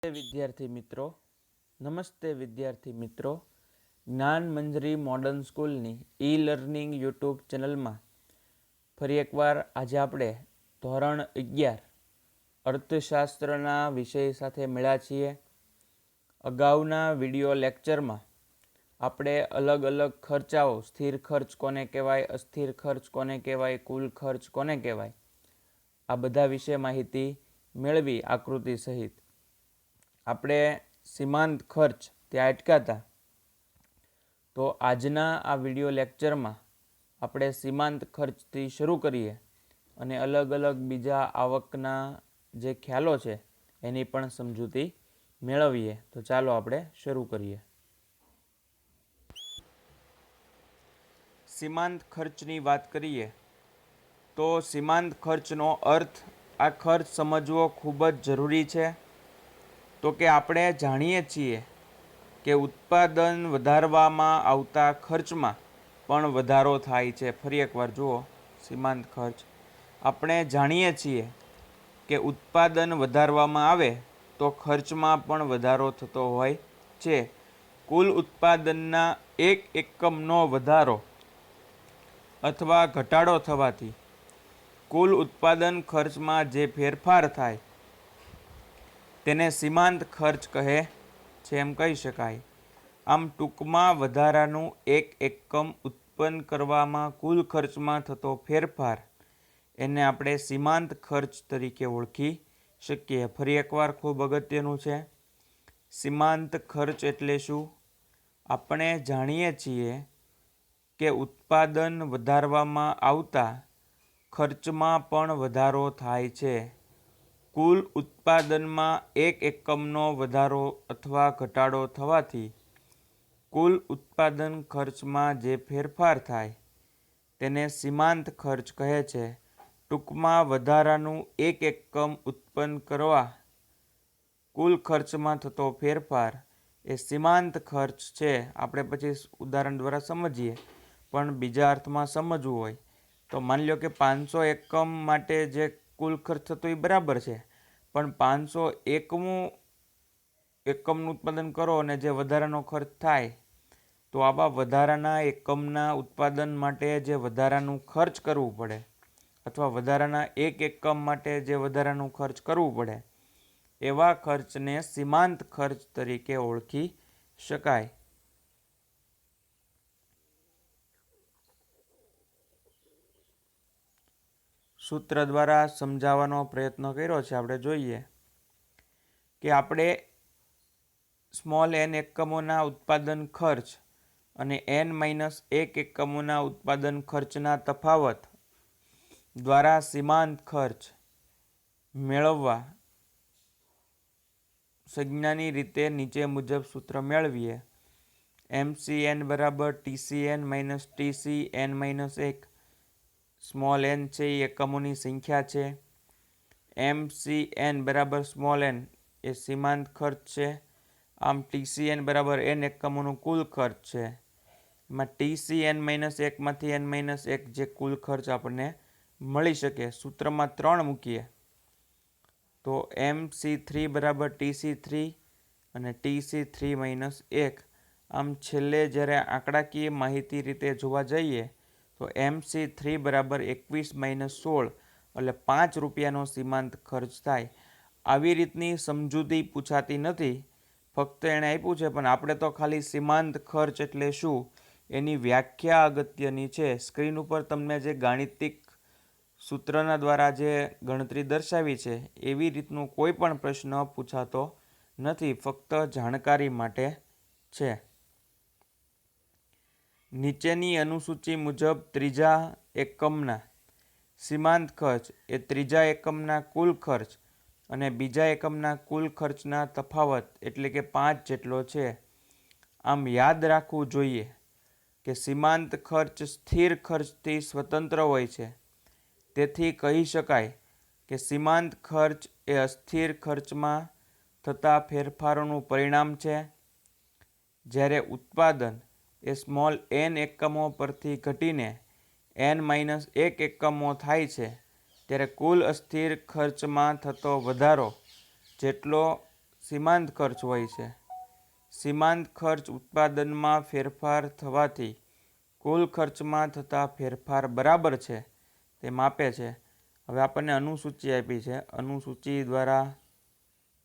નમસ્તે વિદ્યાર્થી મિત્રો, જ્ઞાન મંજરી મોડર્ન સ્કૂલની ઈ લર્નિંગ યુટ્યુબ ચેનલમાં ફરી એકવાર આજે આપણે ધોરણ 11 અર્થશાસ્ત્રના વિષય સાથે મળ્યા છીએ. અગાઉના વિડીયો લેક્ચરમાં આપણે અલગ અલગ ખર્ચાઓ, સ્થિર ખર્ચ કોને કહેવાય, અસ્થિર ખર્ચ કોને કહેવાય, કુલ ખર્ચ કોને કહેવાય, આ બધા વિશે માહિતી મેળવી આકૃતિ સહિત. આપણે સીમાંત ખર્ચ ત્યાં અટક્યા હતા. તો આજના આ વિડીયો લેક્ચરમાં આપણે સીમાંત ખર્ચથી શરૂ કરીએ અને અલગ અલગ બીજા આવકના જે ખ્યાલો છે એની પણ સમજૂતી મેળવીએ. તો ચાલો આપણે શરૂ કરીએ. સીમાંત ખર્ચની વાત કરીએ તો સીમાંત ખર્ચનો અર્થ, આ ખર્ચ સમજવો ખૂબ જ જરૂરી છે. તો કે આપણે જાણીએ છીએ કે ઉત્પાદન વધારવામાં આવતા ખર્ચમાં પણ વધારો થાય છે. ફરી એકવાર જુઓ, સીમાંત ખર્ચ આપણે જાણીએ છીએ કે ઉત્પાદન વધારવામાં આવે તો ખર્ચમાં પણ વધારો થતો હોય છે. કુલ ઉત્પાદનના એક એકમનો વધારો અથવા ઘટાડો થવાથી કુલ ઉત્પાદન ખર્ચમાં જે ફેરફાર થાય તેને સીમાંત ખર્ચ કહે છે એમ કહી શકાય. આમ ટૂંકમાં વધારાનું એક એકમ ઉત્પન્ન કરવામાં કુલ ખર્ચમાં થતો ફેરફાર એને આપણે સીમાંત ખર્ચ તરીકે ઓળખી શકીએ. ફરી એકવાર ખૂબ અગત્યનું છે, સીમાંત ખર્ચ એટલે શું? આપણે જાણીએ છીએ કે ઉત્પાદન વધારવામાં આવતા ખર્ચમાં પણ વધારો થાય છે. કુલ ઉત્પાદનમાં એક એકમનો વધારો અથવા ઘટાડો થવાથી કુલ ઉત્પાદન ખર્ચમાં જે ફેરફાર થાય તેને સીમાંત ખર્ચ કહે છે. ટૂંકમાં વધારાનું એક એકમ ઉત્પન્ન કરવા કુલ ખર્ચમાં થતો ફેરફાર એ સીમાંત ખર્ચ છે. આપણે પછી ઉદાહરણ દ્વારા સમજીએ, પણ બીજા અર્થમાં સમજવું હોય તો માની લો કે 500 એકમ માટે જે કુલ ખર્ચ થતો એ બરાબર છે, પણ 501 એકમનું ઉત્પાદન કરો અને જે વધારાનો ખર્ચ થાય તો આવા વધારાના એકમના ઉત્પાદન માટે જે વધારાનું ખર્ચ કરવું પડે અથવા વધારાના એક એકમ માટે જે વધારાનું ખર્ચ કરવું પડે એવા ખર્ચને સીમાંત ખર્ચ તરીકે ઓળખી શકાય. સૂત્ર દ્વારા સમજાવવાનો પ્રયત્ન કર્યો છે. આપણે જોઈએ કે આપણે સ્મોલ n એકમોના ઉત્પાદન ખર્ચ અને n-1 એકમોના ઉત્પાદન ખર્ચના તફાવત દ્વારા સીમાંત ખર્ચ મેળવવા સંજ્ઞાની રીતે નીચે મુજબ સૂત્ર મેળવીએ. MCN બરાબર TCN minus TCN-1. Small n છે એ એકમોની સંખ્યા છે. MCN બરાબર સ્મોલ n એ સીમાંત ખર્ચ છે. આમ TCN બરાબર n એકમોનો કુલ ખર્ચ છે. એમાં TCN-1 માંથી n-1 જે કુલ ખર્ચ આપણને મળી શકે. સૂત્રમાં 3 મૂકીએ તો MC3 બરાબર TC3 અને TC3-1. આમ છેલ્લે જ્યારે આંકડાકીય માહિતી રીતે જોવા જઈએ તો MC3 બરાબર 21-16 એટલે 5 રૂપિયાનો સીમાંત ખર્ચ થાય. આવી રીતની સમજૂતી પૂછાતી નથી, ફક્ત એણે આપ્યું છે, પણ આપણે તો ખાલી સીમાંત ખર્ચ એટલે શું એની વ્યાખ્યા અગત્યની છે. સ્ક્રીન ઉપર તમને જે ગાણિતિક સૂત્રના દ્વારા જે ગણતરી દર્શાવી છે એવી રીતનું કોઈ પણ પ્રશ્ન પૂછાતો નથી, ફક્ત જાણકારી માટે છે. નીચેની અનુસૂચિ મુજબ ત્રીજા એકમના સીમાંત ખર્ચ એ ત્રીજા એકમના કુલ ખર્ચ અને બીજા એકમના કુલ ખર્ચના તફાવત એટલે કે 5 જેટલો છે. આમ યાદ રાખવું જોઈએ કે સીમાંત ખર્ચ સ્થિર ખર્ચથી સ્વતંત્ર હોય છે. તેથી કહી શકાય કે સીમાંત ખર્ચ એ અસ્થિર ખર્ચમાં થતા ફેરફારોનું પરિણામ છે. જ્યારે ઉત્પાદન એ સ્મોલ n એકમો પરથી ઘટીને n-1 એકમો થાય છે ત્યારે કુલ અસ્થિર ખર્ચમાં થતો વધારો જેટલો સીમાંત ખર્ચ હોય છે. સીમાંત ખર્ચ ઉત્પાદનમાં ફેરફાર થવાથી કુલ ખર્ચમાં થતા ફેરફાર બરાબર છે તે માપે છે. હવે આપણને અનુસૂચિ આપી છે. અનુસૂચિ દ્વારા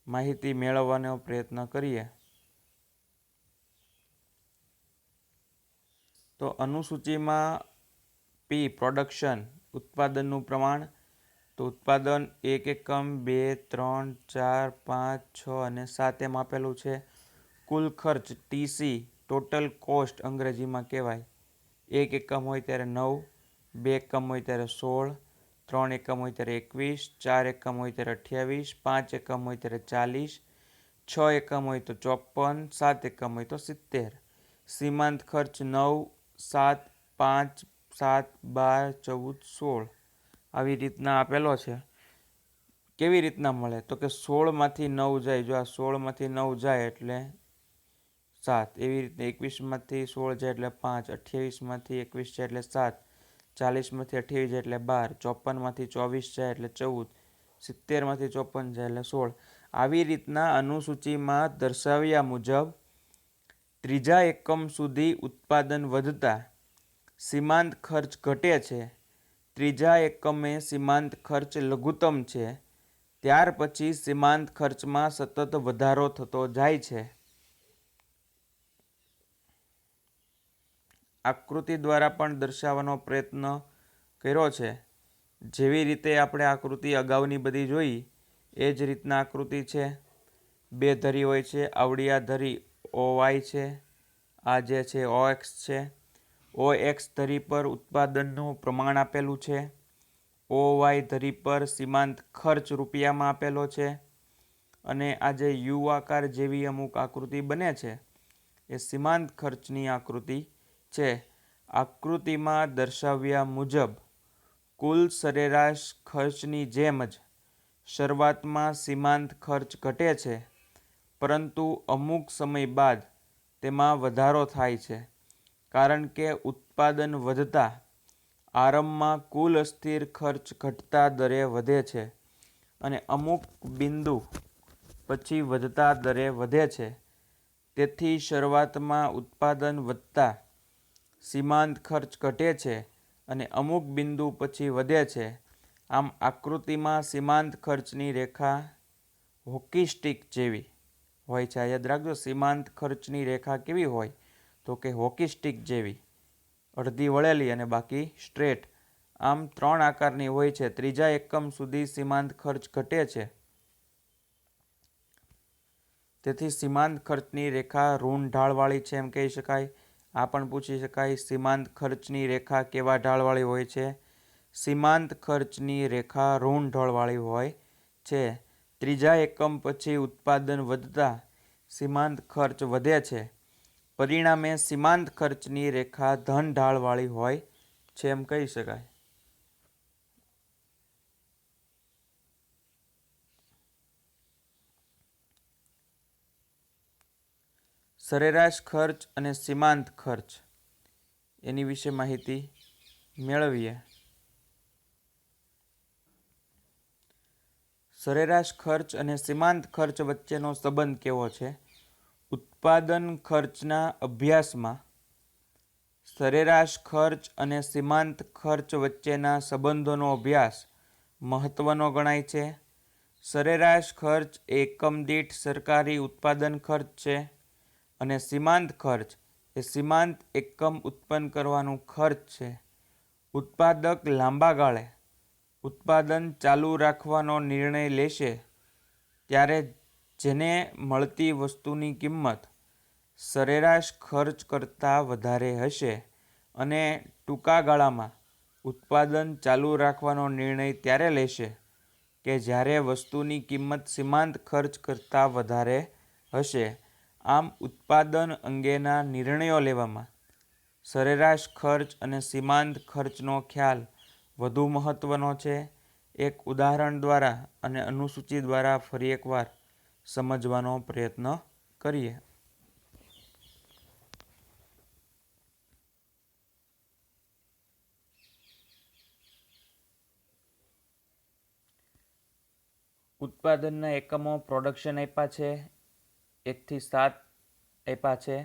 માહિતી મેળવવાનો પ્રયત્ન કરીએ. તો અનુસૂચિમાં પી પ્રોડક્શન ઉત્પાદનનું પ્રમાણ. તો ઉત્પાદન 1 એકમ 2 3 4 5 6 અને 7 એમ આપેલું છે. કુલ ખર્ચ ટીસી ટોટલ કોસ્ટ અંગ્રેજીમાં કહેવાય. 1 એકમ હોય ત્યારે 9, 2 એકમ હોય ત્યારે 16, 3 એકમ હોય ત્યારે 21, 4 એકમ હોય ત્યારે 28, 5 એકમ હોય ત્યારે 40, 6 એકમ હોય તો 54, 7 એકમ હોય તો 70. સીમાંત ખર્ચ 9, 7, 5, 7, 12, 14, 16 આવી રીતના આપેલો છે. કેવી રીતના મળે? તો કે 16માંથી 9 જાય. જો આ 16માંથી 9 જાય એટલે 7. એવી રીતે 21માંથી 16 જાય એટલે 5, 28માંથી 21 જાય એટલે 7, 40માંથી 28 જાય એટલે 12, 54માંથી 24 જાય એટલે 14, 70માંથી 54 જાય એટલે 16. આવી રીતના અનુસૂચિમાં દર્શાવ્યા મુજબ ત્રીજા એકમ સુધી ઉત્પાદન વધતા સીમાંત ખર્ચ ઘટે છે. ત્રીજા એકમે સીમાંત ખર્ચ લઘુત્તમ છે. ત્યાર પછી સીમાંત ખર્ચમાં સતત વધારો થતો જાય છે. આકૃતિ દ્વારા પણ દર્શાવવાનો પ્રયત્ન કર્યો છે. જેવી રીતે આપણે આકૃતિ અગાઉની બધી જોઈ એ જ રીતના આકૃતિ છે. બે ધરી હોય છે. આવડી આ ધરી OY છે. આ જે છે OX છે. OX ધરી પર ઉત્પાદનનું પ્રમાણ આપેલું છે. OY ધરી પર સીમાંત ખર્ચ રૂપિયામાં આપેલો છે. અને આ જે યુ આકાર જેવી અમુક આકૃતિ બને છે એ સીમાંત ખર્ચની આકૃતિ છે. આકૃતિમાં દર્શાવ્યા મુજબ કુલ સરેરાશ ખર્ચની જેમ જ શરૂઆતમાં સીમાંત ખર્ચ ઘટે છે, પરંતુ અમુક સમય બાદ તેમાં વધારો થાય છે, કારણ કે ઉત્પાદન વધતા આરંભમાં કુલ અસ્થિર ખર્ચ ઘટતા દરે વધે છે અને અમુક બિંદુ પછી વધતા દરે વધે છે. તેથી શરૂઆતમાં ઉત્પાદન વધતા સીમાંત ખર્ચ ઘટે છે અને અમુક બિંદુ પછી વધે છે. આમ આકૃતિમાં સીમાંત ખર્ચની રેખા હોકી સ્ટિક જેવી હોય છે. યાદ રાખજો, સીમાંત ખર્ચની રેખા કેવી હોય? તો કે હોકી સ્ટિક જેવી, અડધી વળેલી અને બાકી સ્ટ્રેટ. આમ 3 આકારની હોય છે. ત્રીજા એકમ સુધી સીમાંત ખર્ચ ઘટે છે. તેથી સીમાંત ખર્ચની રેખા ઋણ ઢાળવાળી છે એમ કહી શકાય. આ પણ પૂછી શકાય, સીમાંત ખર્ચની રેખા કેવા ઢાળવાળી હોય છે? સીમાંત ખર્ચની રેખા ઋણ ઢાળવાળી હોય છે. ત્રીજા એકમ પછી ઉત્પાદન વધતા સીમાંત ખર્ચ વધે છે. પરિણામે સીમાંત ખર્ચની રેખા ધન ઢાળવાળી હોય છે એમ કહી શકાય. સરેરાશ ખર્ચ અને સીમાંત ખર્ચ એની વિશે માહિતી મેળવીએ. સરેરાશ ખર્ચ અને સીમાંત ખર્ચ વચ્ચેનો સંબંધ કેવો છે? ઉત્પાદન ખર્ચના અભ્યાસમાં સરેરાશ ખર્ચ અને સીમાંત ખર્ચ વચ્ચેના સંબંધોનો અભ્યાસ મહત્વનો ગણાય છે. સરેરાશ ખર્ચ એકમ દીઠ સરકારી ઉત્પાદન ખર્ચ છે અને સીમાંત ખર્ચ એ સીમાંત એકમ ઉત્પન્ન કરવાનું ખર્ચ છે. ઉત્પાદક લાંબા ગાળે ઉત્પાદન ચાલુ રાખવાનો નિર્ણય લેશે ત્યારે જેને મળતી વસ્તુની કિંમત સરેરાશ ખર્ચ કરતાં વધારે હશે અને ટૂંકા ગાળામાં ઉત્પાદન ચાલુ રાખવાનો નિર્ણય ત્યારે લેશે કે જ્યારે વસ્તુની કિંમત સીમાંત ખર્ચ કરતાં વધારે હશે. આમ ઉત્પાદન અંગેના નિર્ણયો લેવામાં સરેરાશ ખર્ચ અને સીમાંત ખર્ચનો ખ્યાલ વધુ મહત્વનો છે. એક ઉદાહરણ દ્વારા અને અનુસૂચિ દ્વારા ફરી એકવાર સમજવાનો પ્રયત્ન કરીએ. ઉત્પાદનના એકમો પ્રોડક્શન આપ્યા છે, 1 થી 7 આપ્યા છે.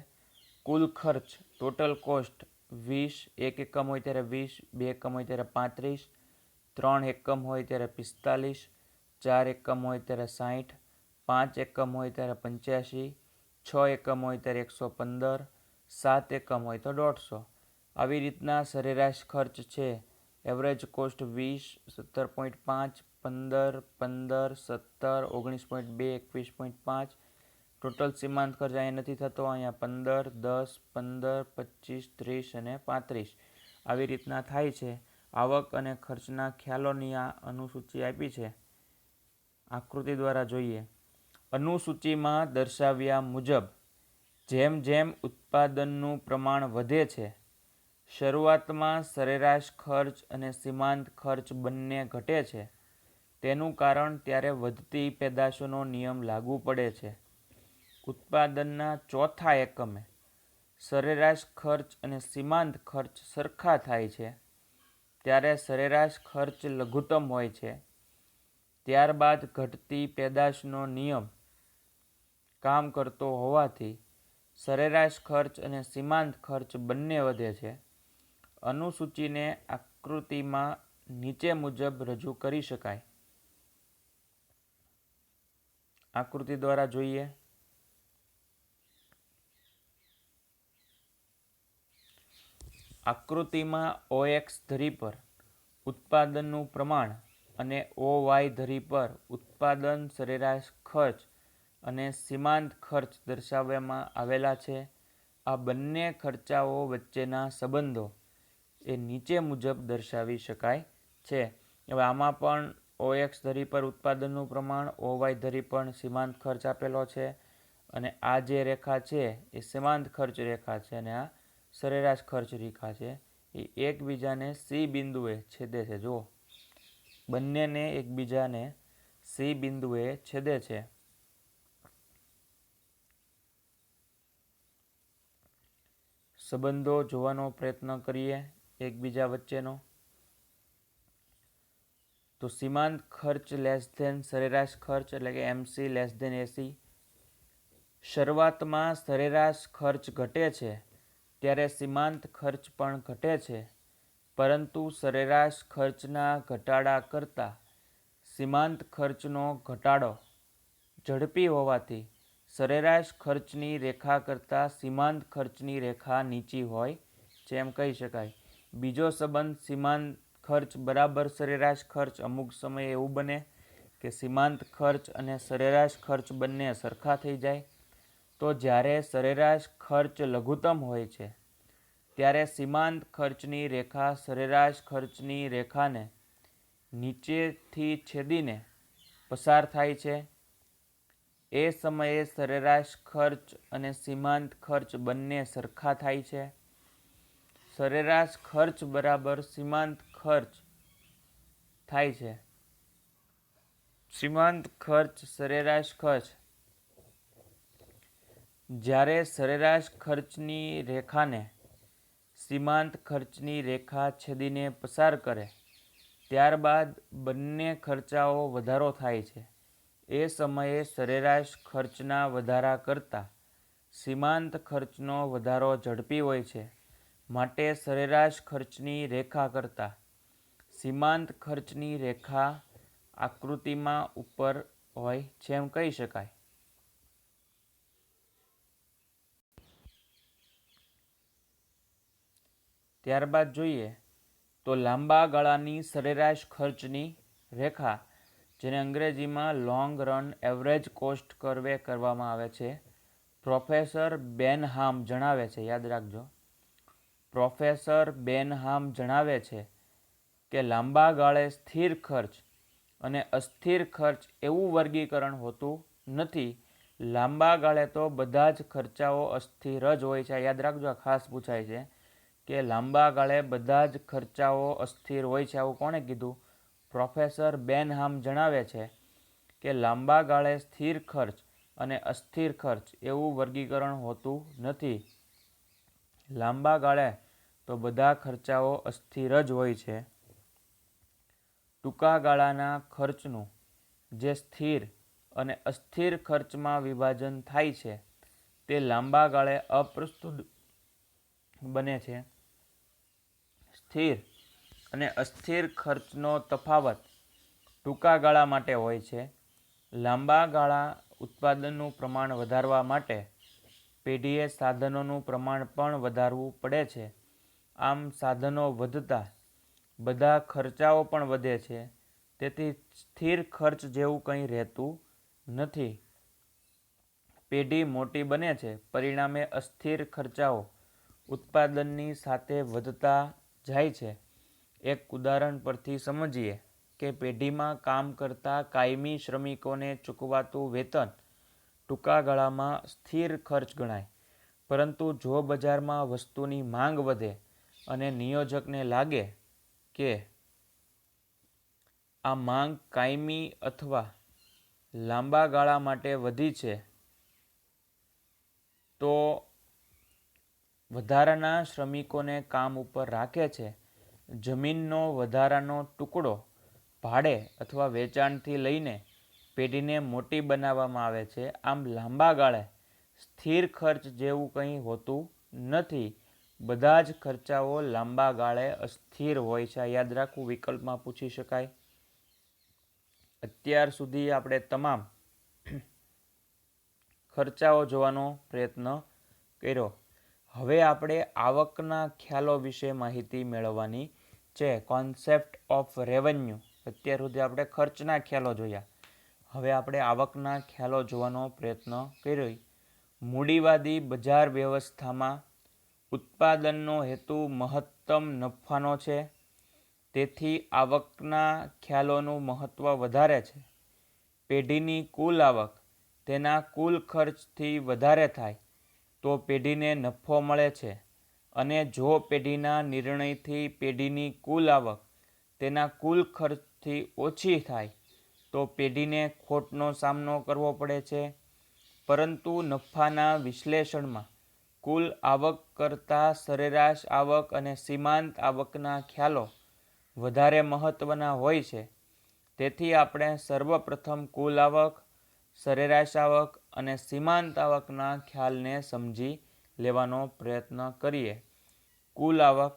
કુલ ખર્ચ ટોટલ કોસ્ટ 20, 1 એકમ હોય ત્યારે 20, 2 એકમ હોય ત્યારે 35, 3 એકમ હોય ત્યારે 45, 4 એકમ હોય ત્યારે 60, 5 એકમ હોય ત્યારે 85, 6 એકમ હોય ત્યારે 115, 7 એકમ હોય તો 150. આવી રીતના સરેરાશ ખર્ચ છે. Average cost 20, 17.5, 15, 15, 17, 19.2, 21.5. ટોટલ સીમાંત ખર્ચ અહીંયા નથી થતો, અહીંયા 15, 10, 15, 25, 30 અને 35 આવી રીતના થાય છે. આવક અને ખર્ચના ખ્યાલોની આ અનુસૂચિ આપી છે. આકૃતિ દ્વારા જોઈએ. અનુસૂચિમાં દર્શાવ્યા મુજબ જેમ જેમ ઉત્પાદનનું પ્રમાણ વધે છે, શરૂઆતમાં સરેરાશ ખર્ચ અને સીમાંત ખર્ચ બંને ઘટે છે. તેનું કારણ ત્યારે વધતી પેદાશોનો નિયમ લાગુ પડે છે. ઉત્પાદનના ચોથા એકમે સરેરાશ ખર્ચ અને સીમાંત ખર્ચ સરખા થાય છે ત્યારે સરેરાશ ખર્ચ લઘુત્તમ હોય છે. ત્યારબાદ ઘટતી પેદાશનો નિયમ કામ કરતો હોવાથી સરેરાશ ખર્ચ અને સીમાંત ખર્ચ બંને વધે છે. અનુસૂચિને આકૃતિમાં નીચે મુજબ રજૂ કરી શકાય. આકૃતિ દ્વારા જોઈએ. આકૃતિમાં OX ધરી પર ઉત્પાદનનું પ્રમાણ અને OY ધરી પર ઉત્પાદન સરેરાશ ખર્ચ અને સીમાંત ખર્ચ દર્શાવવામાં આવેલા છે. આ બંને ખર્ચાઓ વચ્ચેના સંબંધો એ નીચે મુજબ દર્શાવી શકાય છે. હવે આમાં પણ OX ધરી પર ઉત્પાદનનું પ્રમાણ, OY ધરી પર સીમાંત ખર્ચ આપેલો છે અને આ જે રેખા છે એ સીમાંત ખર્ચ રેખા છે અને આ સરેરાશ ખર્ચ રેખા છે. એ એકબીજાને C બિંદુએ છેદે છે. જો બંનેને એકબીજાને C બિંદુએ છેદે છે. સંબંધો જોવાનો પ્રયત્ન કરીએ એકબીજા વચ્ચેનો. તો સીમાંત ખર્ચ લેસ ધેન સરેરાશ ખર્ચ એટલે કે MC લેસ ધેન AC. શરૂઆતમાં સરેરાશ ખર્ચ ઘટે છે ત્યારે સીમાંત ખર્ચ પણ ઘટે છે, પરંતુ સરેરાશ ખર્ચના ઘટાડા કરતાં સીમાંત ખર્ચનો ઘટાડો ઝડપી હોવાથી સરેરાશ ખર્ચની રેખા કરતાં સીમાંત ખર્ચની રેખા નીચી હોય છે એમ કહી શકાય. બીજો સંબંધ સીમાંત ખર્ચ બરાબર સરેરાશ ખર્ચ. અમુક સમયે એવું બને કે સીમાંત ખર્ચ અને સરેરાશ ખર્ચ બંને સરખા થઈ જાય. તો જ્યારે સરેરાશ ખર્ચ લઘુત્તમ હોય છે ત્યારે સીમાંત ખર્ચની રેખા સરેરાશ ખર્ચની રેખાને નીચેથી છેદીને પસાર થાય છે. એ સમયે સરેરાશ ખર્ચ અને સીમાંત ખર્ચ બંને સરખા થાય છે. સરેરાશ ખર્ચ બરાબર સીમાંત ખર્ચ થાય છે. સીમાંત ખર્ચ સરેરાશ ખર્ચ. જ્યારે સરેરાશ ખર્ચની રેખાને સીમાંત ખર્ચની રેખા છેદીને પસાર કરે ત્યારબાદ બંને ખર્ચાઓ વધારો થાય છે. એ સમયે સરેરાશ ખર્ચના વધારા કરતાં સીમાંત ખર્ચનો વધારો ઝડપી હોય છે. માટે સરેરાશ ખર્ચની રેખા કરતાં સીમાંત ખર્ચની રેખા આકૃતિમાં ઉપર હોય છે એમ કહી શકાય. ત્યારબાદ જોઈએ તો લાંબા ગાળાની સરેરાશ ખર્ચની રેખા, જેને અંગ્રેજીમાં long run average cost Karve કરવામાં આવે છે. પ્રોફેસર બેનહામ જણાવે છે, યાદ રાખજો, પ્રોફેસર બેનહામ જણાવે છે કે લાંબા ગાળે સ્થિર ખર્ચ અને અસ્થિર ખર્ચ એવું વર્ગીકરણ હોતું નથી. લાંબા ગાળે તો બધા જ ખર્ચાઓ અસ્થિર જ હોય છે. યાદ રાખજો, આ ખાસ પૂછાય છે કે લાંબા ગાળે બધા જ ખર્ચાઓ અસ્થિર હોય છે. આવું કોણે કીધું? પ્રોફેસર બેનહામ જણાવે છે કે લાંબા ગાળે સ્થિર ખર્ચ અને અસ્થિર ખર્ચ એવું વર્ગીકરણ હોતું નથી. લાંબા ગાળે તો બધા ખર્ચાઓ અસ્થિર જ હોય છે. ટૂંકા ગાળાના ખર્ચનું જે સ્થિર અને અસ્થિર ખર્ચમાં વિભાજન થાય છે તે લાંબા ગાળે અપ્રસ્તુત બને છે. સ્થિર અને અસ્થિર ખર્ચનો તફાવત ટૂંકા ગાળા માટે હોય છે. લાંબા ગાળા ઉત્પાદનનું પ્રમાણ વધારવા માટે પેઢીએ સાધનોનું પ્રમાણ પણ વધારવું પડે છે. આમ સાધનો વધતા બધા ખર્ચાઓ પણ વધે છે. તેથી સ્થિર ખર્ચ જેવું કંઈ રહેતું નથી. પેઢી મોટી બને છે, પરિણામે અસ્થિર ખર્ચાઓ ઉત્પાદનની સાથે વધતા જાય છે. એક ઉદાહરણ પરથી સમજીએ કે પેઢીમાં કામ કરતા કાયમી શ્રમિકોને ચૂકવાતું વેતન ટૂંકા ગાળામાં સ્થિર ખર્ચ ગણાય, પરંતુ જો બજારમાં વસ્તુની માંગ વધે અને નિયોજકને લાગે કે આ માંગ કાયમી અથવા લાંબા ગાળા માટે વધી છે, તો વધારાના શ્રમિકોને કામ ઉપર રાખે છે. જમીનનો વધારાનો ટુકડો ભાડે અથવા વેચાણથી લઈને પેઢીને મોટી બનાવવામાં આવે છે. આમ લાંબા ગાળે સ્થિર ખર્ચ જેવું કંઈ હોતું નથી. બધા જ ખર્ચાઓ લાંબા ગાળે અસ્થિર હોય છે. યાદ રાખવું, વિકલ્પમાં પૂછી શકાય. અત્યાર સુધી આપણે તમામ ખર્ચાઓ જોવાનો પ્રયત્ન કર્યો. હવે આપણે આવકના ખ્યાલો વિશે માહિતી મેળવવાની છે. Concept of revenue. અત્યાર સુધી આપણે ખર્ચના ખ્યાલો જોયા. હવે આપણે આવકના ખ્યાલો જોવાનો પ્રયત્ન કર્યો. મૂડીવાદી બજાર વ્યવસ્થામાં ઉત્પાદનનો હેતુ મહત્તમ નફાનો છે. તેથી આવકના ખ્યાલોનું મહત્ત્વ વધારે છે. પેઢીની કુલ આવક તેના કુલ ખર્ચથી વધારે થાય તો પેઢીને નફો મળે છે, અને જો પેઢીના નિર્ણયથી પેઢીની કુલ આવક તેના કુલ ખર્ચથી ઓછી થાય તો પેઢીને ખોટનો સામનો કરવો પડે છે. પરંતુ નફાના વિશ્લેષણમાં કુલ આવક કરતાં સરેરાશ આવક અને સીમાંત આવકના ખ્યાલો વધારે મહત્ત્વના હોય છે. તેથી આપણે સર્વપ્રથમ કુલ આવક, સરેરાશ આવક અને સીમાંત આવકના ખ્યાલને સમજી લેવાનો પ્રયત્ન કરીએ. કુલ આવક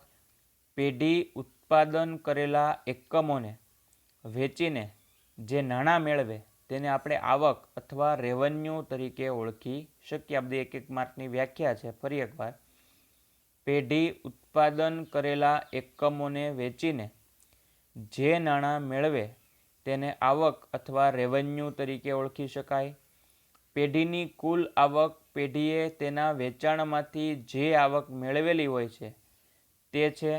પેઢી ઉત્પાદન કરેલા એકમોને વેચીને જે નાણાં મેળવે તેને આપણે આવક અથવા રેવન્યુ તરીકે ઓળખી શકીએ. આ બધી એક એક માર્કની વ્યાખ્યા છે. ફરી એકવાર, પેઢી ઉત્પાદન કરેલા એકમોને વેચીને જે નાણાં મેળવે તેને આવક અથવા રેવન્યુ તરીકે ઓળખી શકાય. પેઢીની કુલ આવક પેઢીએ તેના વેચાણમાંથી જે આવક મેળવેલી હોય છે તે છે.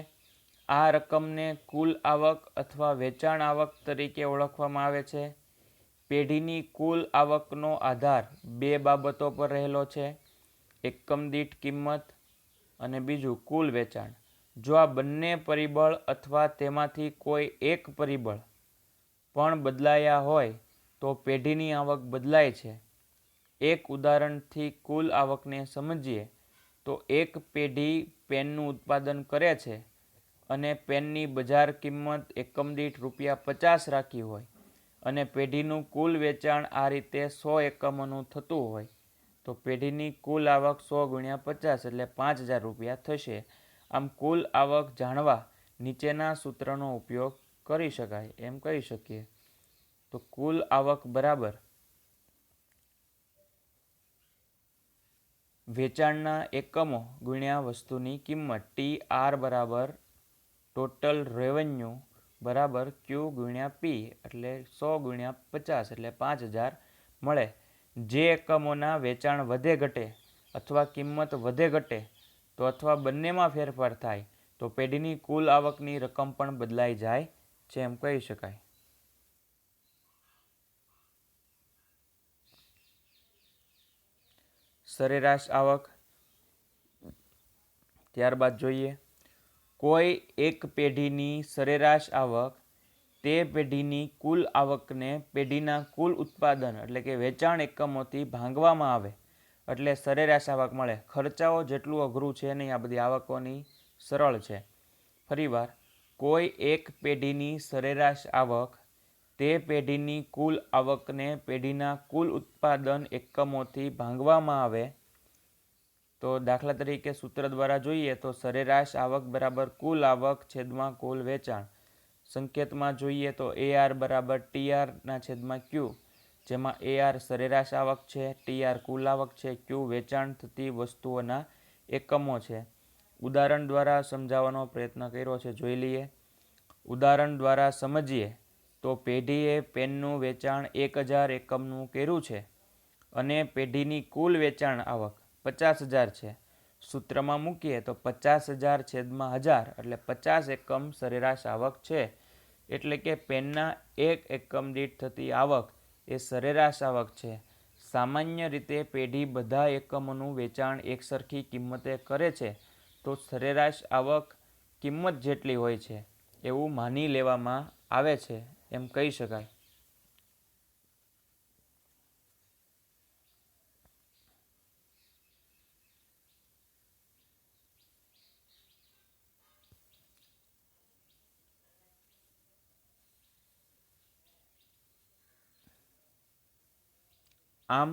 આ રકમને કુલ આવક અથવા વેચાણ આવક તરીકે ઓળખવામાં આવે છે. પેઢીની કુલ આવકનો આધાર બે બાબતો પર રહેલો છે: એકમ દીઠ કિંમત અને બીજું કુલ વેચાણ. જો આ બંને પરિબળ અથવા તેમાંથી કોઈ એક પરિબળ પણ બદલાયા હોય તો પેઢીની આવક બદલાય છે. એક ઉદાહરણથી કુલ આવકને સમજીએ તો એક પેઢી પેનનું ઉત્પાદન કરે છે અને પેનની બજાર કિંમત એકમ દીઠ ₹50 રાખી હોય અને પેઢીનું કુલ વેચાણ આ રીતે 100 એકમોનું થતું હોય તો પેઢીની કુલ આવક 100 × 50 એટલે ₹5000 થશે. આમ કુલ આવક જાણવા નીચેના સૂત્રનો ઉપયોગ કરી શકાય. એમ કહી શકીએ તો કુલ આવક બરાબર વેચાણના એકમો ગુણ્યા વસ્તુની કિંમત. TR બરાબર ટોટલ રેવન્યુ બરાબર Q × P એટલે 100 × 50 એટલે 5000 મળે. જે એકમોના વેચાણ વધે ઘટે અથવા કિંમત વધે ઘટે તો અથવા બંનેમાં ફેરફાર થાય તો પેઢીની કુલ આવકની રકમ પણ બદલાઈ જાય છે, એમ કહી શકાય. સરેરાશ આવક. ત્યારબાદ જોઈએ, કોઈ એક પેઢીની સરેરાશ આવક તે પેઢીની કુલ આવકને પેઢીના કુલ ઉત્પાદન એટલે કે વેચાણ એકમોથી ભાંગવામાં આવે એટલે સરેરાશ આવક મળે. ખર્ચાઓ જેટલું અઘરું છે નહીં, આ બધી આવકોની સરળ છે. ફરીવાર, કોઈ એક પેઢીની સરેરાશ આવક તે પેઢીની કુલ આવકને પેઢીના કુલ ઉત્પાદન એકમોથી ભાંગવામાં આવે તો દાખલા તરીકે સૂત્ર દ્વારા જોઈએ તો સરેરાશ આવક બરાબર કુલ આવક છેદમાં કુલ વેચાણ. સંકેતમાં જોઈએ તો AR બરાબર TRના છેદમાં Q, જેમાં AR સરેરાશ આવક છે, TR કુલ આવક છે, Q વેચાણ થતી વસ્તુઓના એકમો છે. ઉદાહરણ દ્વારા સમજાવવાનો પ્રયત્ન કર્યો છે, જોઈ લઈએ. ઉદાહરણ દ્વારા સમજીએ તો પેઢીએ પેનનું વેચાણ 1000 એકમનું કર્યું છે અને પેઢીની કુલ વેચાણ આવક 50,000 છે. સૂત્રમાં મૂકીએ તો 50,000 છેદમાં 1000 એટલે 50 એકમ સરેરાશ આવક છે. એટલે કે પેનના એક એકમ દીઠ થતી આવક એ સરેરાશ આવક છે. સામાન્ય રીતે પેઢી બધા એકમોનું વેચાણ એકસરખી કિંમતે કરે છે તો સરેરાશ આવક કિંમત જેટલી હોય છે એવું માની લેવામાં આવે છે એમ કહી શકાય. આમ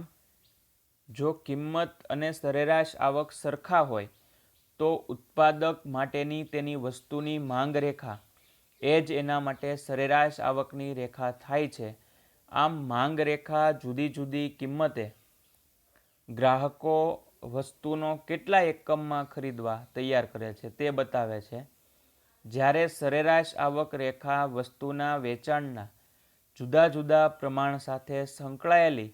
જો કિંમત અને સરેરાશ આવક સરખા હોય તો ઉત્પાદક માટેની તેની વસ્તુની માંગ રેખા એ જ એના માટે સરેરાશ આવકની રેખા થાય છે. આમ માંગ રેખા જુદી જુદી કિંમતે ગ્રાહકો વસ્તુનો કેટલા એકમમાં ખરીદવા તૈયાર કરે છે તે બતાવે છે. જ્યારે સરેરાશ આવક રેખા વસ્તુના વેચાણના જુદા જુદા પ્રમાણ સાથે સંકળાયેલી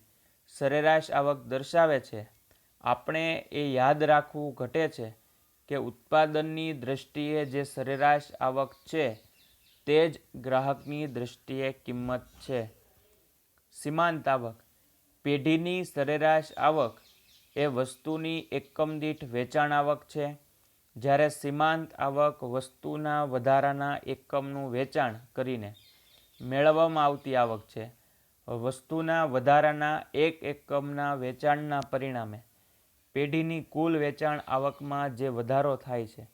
સરેરાશ આવક દર્શાવે છે. આપણે એ યાદ રાખવું ઘટે છે કે ઉત્પાદનની દૃષ્ટિએ જે સરેરાશ આવક છે તે જ ગ્રાહકની દૃષ્ટિએ કિંમત છે. સીમાંત આવક પેઢીની સરેરાશ આવક એ વસ્તુની એકમ દીઠ વેચાણ આવક છે. જ્યારે સીમાંત આવક વસ્તુના વધારાના એકમનું વેચાણ કરીને મેળવવામાં આવતી આવક છે. વસ્તુના વધારાના એક એકમના વેચાણના પરિણામે પેઢીની કુલ વેચાણ આવકમાં જે વધારો થાય છે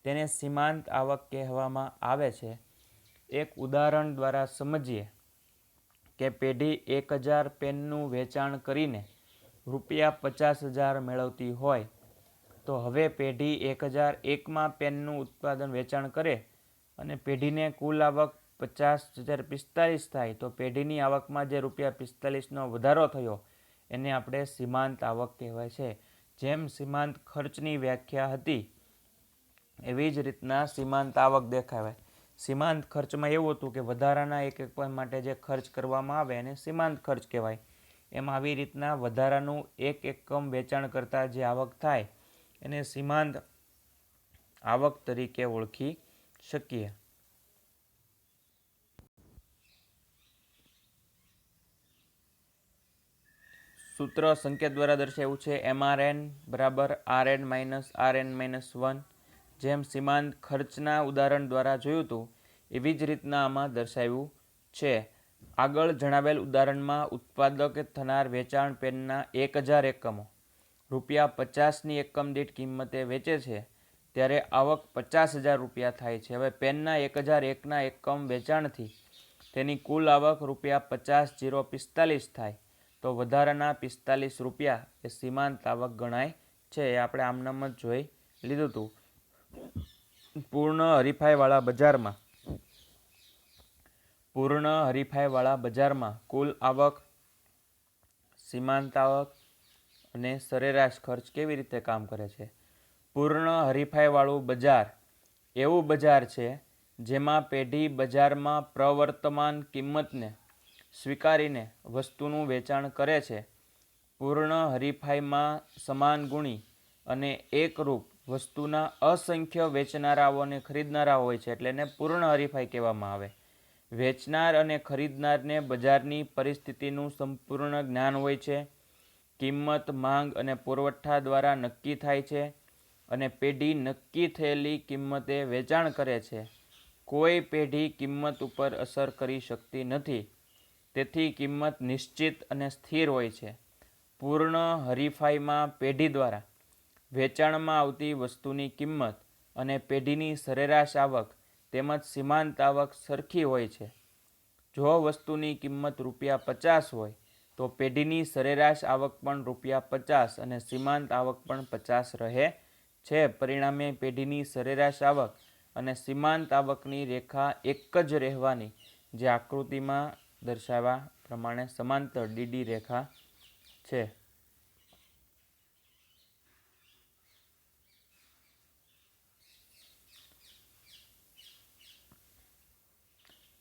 તેને સીમાંત આવક કહેવામાં આવે છે. એક ઉદાહરણ દ્વારા સમજીએ કે પેઢી 1000 પેનનું વેચાણ કરીને ₹50,000 મેળવતી હોય તો હવે પેઢી 1001માં પેનનું ઉત્પાદન વેચાણ કરે અને પેઢીને કુલ આવક 50,045 થાય તો પેઢીની આવકમાં જે ₹45નો વધારો થયો એને આપણે સીમાંત આવક કહેવાય છે. જેમ સીમાંત ખર્ચની વ્યાખ્યા હતી એવી જ રીતના સીમાંત આવક દેખાવાય. સીમાંત ખર્ચમાં એવું હતું કે વધારાના એક એકમ માટે જે ખર્ચ કરવામાં આવે એને સીમાંત ખર્ચ કહેવાય. એમ આવી રીતના વધારાનું એક એકમ વેચાણ કરતાં જે આવક થાય એને સીમાંત આવક તરીકે ઓળખી શકીએ. સૂત્ર સંકેત દ્વારા દર્શાવ્યું છે MRN બરાબર RN-RN-1. જેમ સીમાંત ખર્ચના ઉદાહરણ દ્વારા જોયું હતું એવી જ રીતના આમાં દર્શાવ્યું છે. આગળ જણાવેલ ઉદાહરણમાં ઉત્પાદક થનાર વેચાણ પેનના 1000 એકમો ₹50ની એકમ દીઠ કિંમતે વેચે છે ત્યારે આવક ₹50,000 થાય છે. હવે પેનના 1001ના એકમ વેચાણથી તેની કુલ આવક ₹50,045 થાય તો વધારાના ₹45 એ સીમાંત આવક ગણાય છે. એ આપણે આમનામ જ જોઈ લીધું હતું. પૂર્ણ હરીફાઈવાળા બજારમાં કુલ આવક, સીમાંત આવક અને સરેરાશ ખર્ચ કેવી રીતે કામ કરે છે. પૂર્ણ હરીફાઈવાળું બજાર એવું બજાર છે જેમાં પેઢી બજારમાં પ્રવર્તમાન કિંમતને સ્વીકારીને વસ્તુનું વેચાણ કરે છે. પૂર્ણ હરીફાઈમાં સમાન ગુણી અને એકરૂપ વસ્તુના અસંખ્ય વેચનારાઓ અને ખરીદનારા હોય છે એટલે એને પૂર્ણ હરીફાઈ કહેવામાં આવે. વેચનાર અને ખરીદનારને બજારની પરિસ્થિતિનું સંપૂર્ણ જ્ઞાન હોય છે. કિંમત માંગ અને પુરવઠા દ્વારા નક્કી થાય છે અને પેઢી નક્કી થયેલી કિંમતે વેચાણ કરે છે. કોઈ પેઢી કિંમત ઉપર અસર કરી શકતી નથી. તેથી કિંમત નિશ્ચિત અને સ્થિર હોય છે. પૂર્ણ હરીફાઈમાં પેઢી દ્વારા વેચાણમાં આવતી વસ્તુની કિંમત અને પેઢીની સરેરાશ આવક તેમજ સીમાંત આવક સરખી હોય છે. જો વસ્તુની કિંમત ₹50 હોય તો પેઢીની સરેરાશ આવક પણ ₹50 અને સીમાંત આવક પણ 50 રહે છે. પરિણામે પેઢીની સરેરાશ આવક અને સીમાંત આવકની રેખા એક જ રહેવાની, જે આકૃતિમાં દર્શાવ્યા પ્રમાણે સમાંતર ડીડી રેખા છે.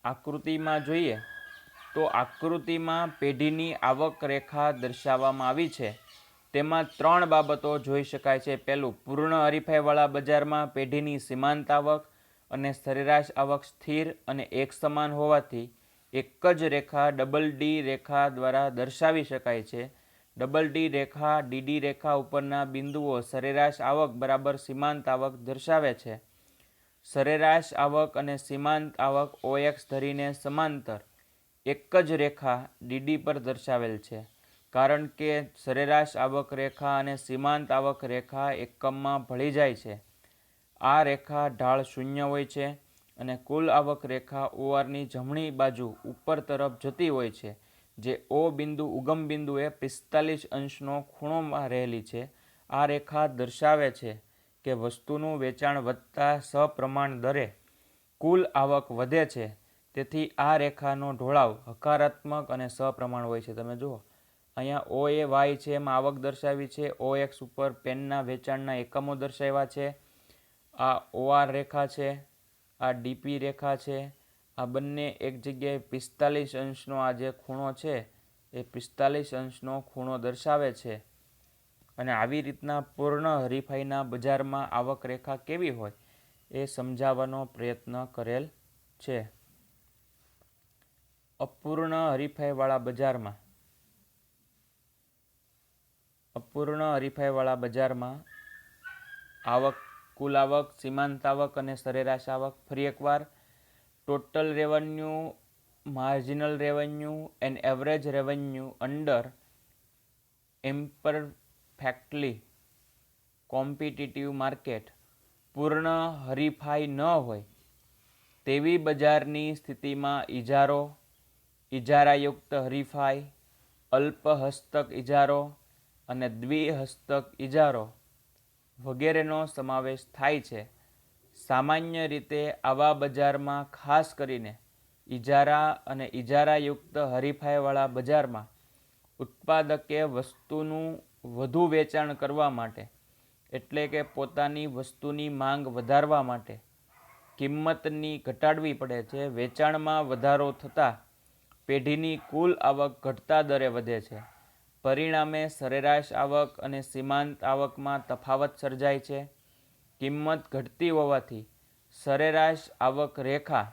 આકૃતિમાં જોઈએ તો આકૃતિમાં પેઢીની આવક રેખા દર્શાવવામાં આવી છે. તેમાં 3 બાબતો જોઈ શકાય છે. પહેલું, પૂર્ણ હરીફાઈવાળા બજારમાં પેઢીની સીમાંત આવક અને સરેરાશ આવક સ્થિર અને એક સમાન હોવાથી એક જ રેખા ડબલ ડી રેખા દ્વારા દર્શાવી શકાય છે. ડબલ ડી રેખા ડીડી રેખા ઉપરના બિંદુઓ સરેરાશ આવક બરાબર સીમાંત આવક દર્શાવે છે. સરેરાશ આવક અને સીમાંત આવક OX ધરીને સમાંતર એક જ રેખા ડીડી પર દર્શાવેલ છે. કારણ કે સરેરાશ આવક રેખા અને સીમાંત આવક રેખા એકમમાં ભળી જાય છે. આ રેખા ઢાળ 0 હોય છે અને કુલ આવક રેખા ORની જમણી બાજુ ઉપર તરફ જતી હોય છે, જે O બિંદુ ઉગમ બિંદુએ 45° ખૂણોમાં રહેલી છે. આ રેખા દર્શાવે છે કે વસ્તુનું વેચાણ વધતા સપ્રમાણ દરે કુલ આવક વધે છે. તેથી આ રેખાનો ઢોળાવ હકારાત્મક અને સપ્રમાણ હોય છે. તમે જુઓ અહીંયા OAY છે, એમાં આવક દર્શાવી છે. OX ઉપર પેનના વેચાણના એકમો દર્શાવ્યા છે. આ OR રેખા છે, આ DP રેખા છે. આ બંને એક જગ્યાએ 45° આ જે ખૂણો છે એ 45° ખૂણો દર્શાવે છે. અને આવી રીતના પૂર્ણ હરીફાઈના બજારમાં આવક રેખા કેવી હોય એ સમજાવવાનો પ્રયત્ન કરેલ છે. અપૂર્ણ હરીફાઈવાળા બજારમાં આવક, કુલ આવક, સીમાંત આવક અને સરેરાશ આવક. ફરી એકવાર, total revenue, marginal revenue and average revenue under imperfectly competitive market. પૂર્ણ હરીફાઈ ન હોય તેવી બજારની સ્થિતિમાં ઇજારો, ઇજારાયુક્ત હરીફાઈ, અલ્પ હસ્તક ઇજારો અને દ્વિહસ્તક ઇજારો વગેરેનો સમાવેશ થાય છે. સામાન્ય રીતે આવા બજારમાં, ખાસ કરીને ઇજારા અને ઇજારાયુક્ત હરીફાઈવાળા બજારમાં, ઉત્પાદકે વસ્તુનું વધુ વેચાણ કરવા માટે, એટલે કે પોતાની વસ્તુની માંગ વધારવા માટે કિંમતની ઘટાડવી પડે છે. વેચાણમાં વધારો થતાં પેઢીની કુલ આવક ઘટતા દરે વધે છે. પરિણામે સરેરાશ આવક અને સીમાંત આવકમાં તફાવત સર્જાય છે. કિંમત ઘટતી હોવાથી સરેરાશ આવક રેખા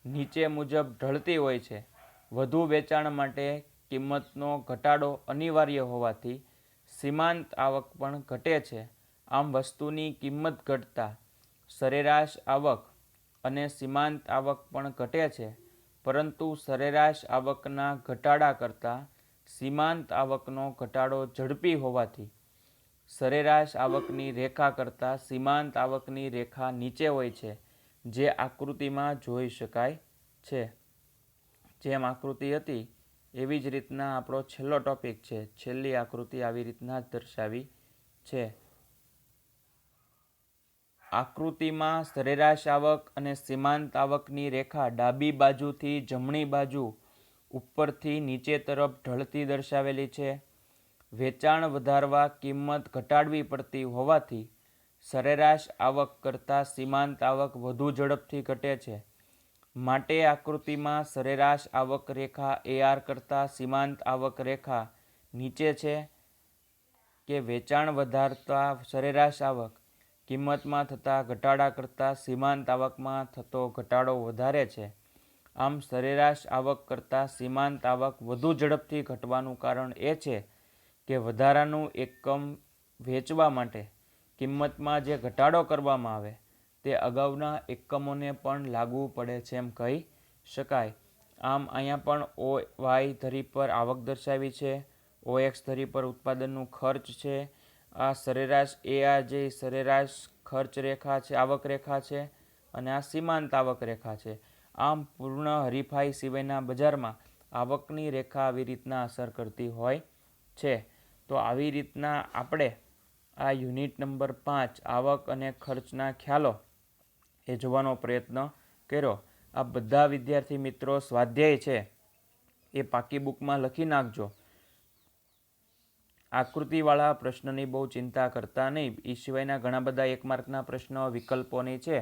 નીચે મુજબ ઢળતી હોય છે. વધુ વેચાણ માટે કિંમતનો ઘટાડો અનિવાર્ય હોવાથી સીમાંત આવક પણ ઘટે છે. આમ વસ્તુની કિંમત ઘટતા સરેરાશ આવક અને સીમાંત આવક પણ ઘટે છે. પરંતુ સરેરાશ આવકના ઘટાડા કરતાં સીમાંત આવકનો ઘટાડો ઝડપી હોવાથી સરેરાશ આવકની રેખા કરતાં સીમાંત આવકની રેખા નીચે હોય છે, જે આકૃતિમાં જોઈ શકાય છે. જેમ આકૃતિ હતી એવી જ રીતના આપણો છેલ્લો ટોપિક છે. છેલ્લી આકૃતિ આવી રીતના જ દર્શાવી છે. આકૃતિમાં સરેરાશ આવક અને સીમાંત આવકની રેખા ડાબી બાજુથી જમણી બાજુ ઉપરથી નીચે તરફ ઢળતી દર્શાવેલી છે. વેચાણ વધારવા કિંમત ઘટાડવી પડતી હોવાથી સરેરાશ આવક કરતાં સીમાંત આવક વધુ ઝડપથી ઘટે છે. માટે આકૃતિમાં સરેરાશ આવક રેખા AR કરતાં સીમાંત આવક રેખા નીચે છે કે વેચાણ વધારતા સરેરાશ આવક કિંમતમાં થતા ઘટાડા કરતાં સીમાંત આવકમાં થતો ઘટાડો વધારે છે. આમ સરેરાશ આવક કરતાં સીમાંત આવક વધુ ઝડપથી ઘટવાનું કારણ એ છે કે વધારાનું એકમ વેચવા માટે કિંમતમાં જે ઘટાડો કરવામાં આવે તે અગાઉના એકમોને પણ લાગુ પડે છે એમ કહી શકાય. આમ અહીંયા પણ OY ધરી પર આવક દર્શાવી છે, OX ધરી પર ઉત્પાદનનું ખર્ચ છે. આ સરેરાશ AR જે સરેરાશ ખર્ચ રેખા છે, આવક રેખા છે, અને આ સીમાંત આવક રેખા છે. આમ પૂર્ણ હરીફાઈ સિવાયના બજારમાં આવકની રેખા આવી રીતના અસર કરતી હોય છે. તો આવી રીતના આપણે આ યુનિટ નંબર 5 આવક અને ખર્ચના ખ્યાલો એ જોવાનો પ્રયત્ન કર્યો. આ બધા વિદ્યાર્થી મિત્રો સ્વાધ્યાય છે એ પાકી બુકમાં લખી નાખજો. આકૃતિવાળા પ્રશ્નની બહુ ચિંતા કરતા નહીં. એ સિવાયના ઘણા બધા 1 માર્કના પ્રશ્નો વિકલ્પોની છે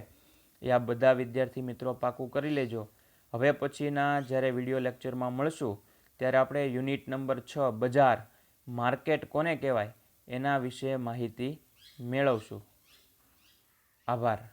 એ આ બધા વિદ્યાર્થી મિત્રો પાકું કરી લેજો. હવે પછીના જ્યારે વિડીયો લેક્ચરમાં મળશું ત્યારે આપણે યુનિટ નંબર 6 બજાર માર્કેટ કોને કહેવાય એના વિશે માહિતી મેળવશું. આભાર.